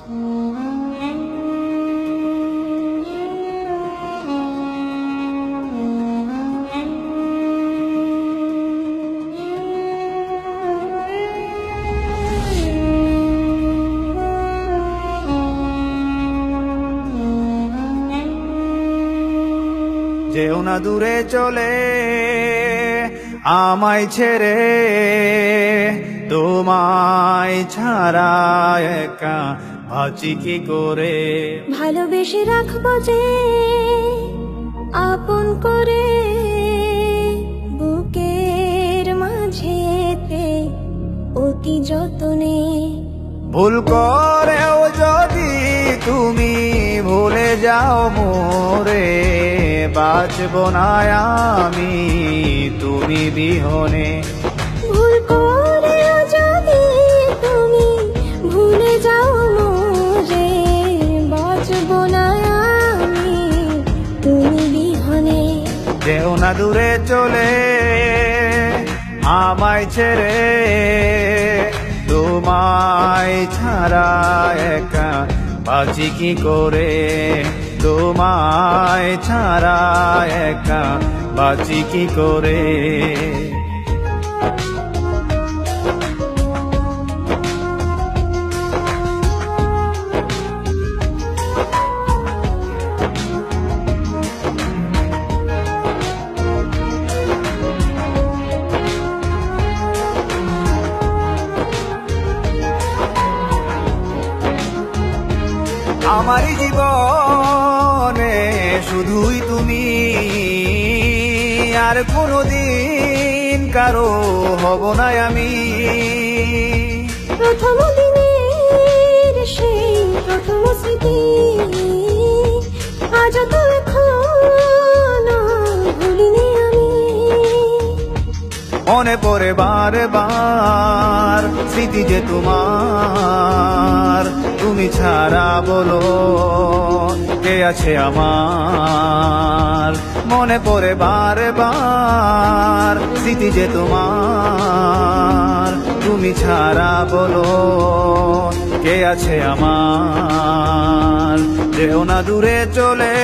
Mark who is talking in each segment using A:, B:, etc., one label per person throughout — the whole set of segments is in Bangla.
A: যেও না দূরে চলে আমায় ছেড়ে, তোমায় ছাড়া একা আছি কি করে।
B: ভালোবেসে রাখবো যে আপন করে, বুকের মাঝেতে অতি যতনে।
A: ভুল করেও যদি তুমি ভুলে যাও মোরে, বাঁচব না আমি তুমি বিহনে।
B: ভুল করেও যদি তুমি ভুলে যাও মোরে, বাঁচব না আমি তুমি বিহনে।
A: যেও না দূরে চলে আমায় ছেড়ে, তোমায় ছাড়া একা বাঁচি কি করে। তোমায় ছাড়া একা বাঁচি কি করে। আমারই জীবনে শুধুই তুমি, আর কোনোদিন কারো হব না আমি।
B: প্রথম দিনের সেই প্রথম স্মৃতি, আজ তো এখনো ভুলিনি আমি।
A: মনে পড়ে বারবার স্মৃতি যে তোমার, তুমি ছাড়া বলো কে আছে আমার। মনে পড়ে বারবার স্মৃতি যে তোমার, তুমি ছাড়া বলো কে আছে আমার। যেও না দূরে চলে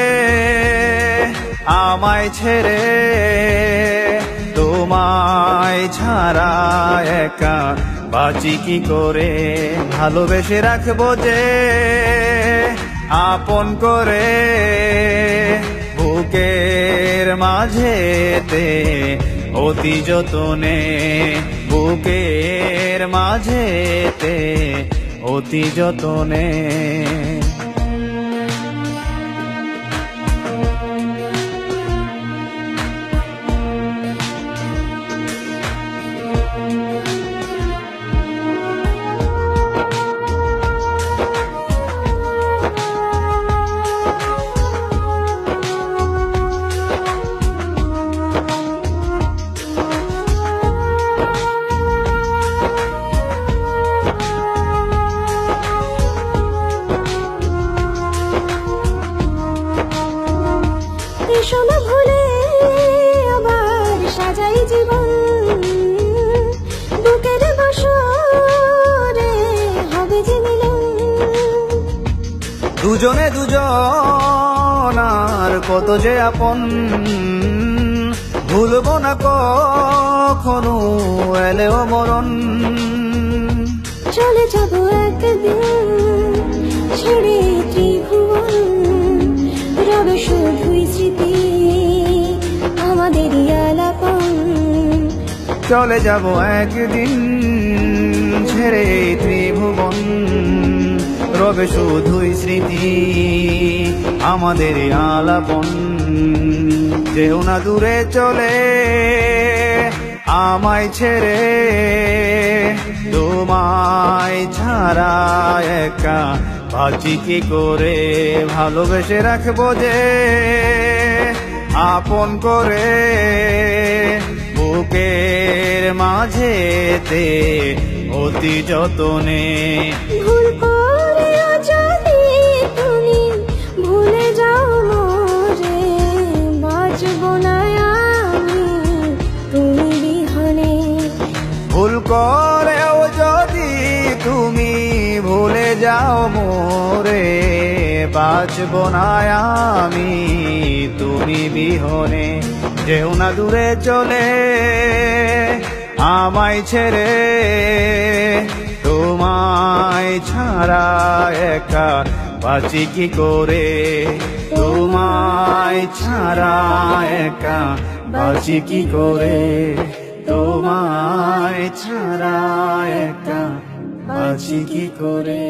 A: আমায় ছেড়ে, তোমায় ছাড়া একা বাঁচি কি করে। ভালোবেসে রাখবো যে আপন করে, বুকের মাঝেতে অতি যতনে। বুকের মাঝেতে অতি যতনে।
B: এসো না ভুলে আবার সাজাই জীবন, বুকের বাসরে হবে যে মিলন।
A: দুজনে দুজন আর কত যে আপন, ভুলবো না কখনো এলেও মরণ।
B: চলে যাব একদিন ছেড়ে ত্রিভুবন, রবে শুধুই স্মৃতি আমাদেরই আলাপন।
A: চলে যাব একদিন ছেড়ে ত্রিভুবন, রবে শুধুই স্মৃতি আমাদের আলাপন। যেও না দূরে চলে আমায় ছেড়ে, তোমায় ছাড়া একা বাঁচি কি করে। ভালোবেসে রাখবো যে আপন করে, বুকের মাঝেতে অতি যতনে।
B: ভুল করেও যদি তুমি ভুলে যাও মোরে, বাঁচব না আমি তুমি বিহনে।
A: ভুল করেও যদি তুমি ভুলে যাও যাও মোরে, বাঁচব না আমি তুমি বিহনে। যেও না দূরে চলে আমায় ছেড়ে, তোমায় ছাড়া একা বাঁচি কি করে, তোমায় ছাড়া একা বাঁচি কি করে, তোমায় ছাড়া একা বাঁচি কি করে।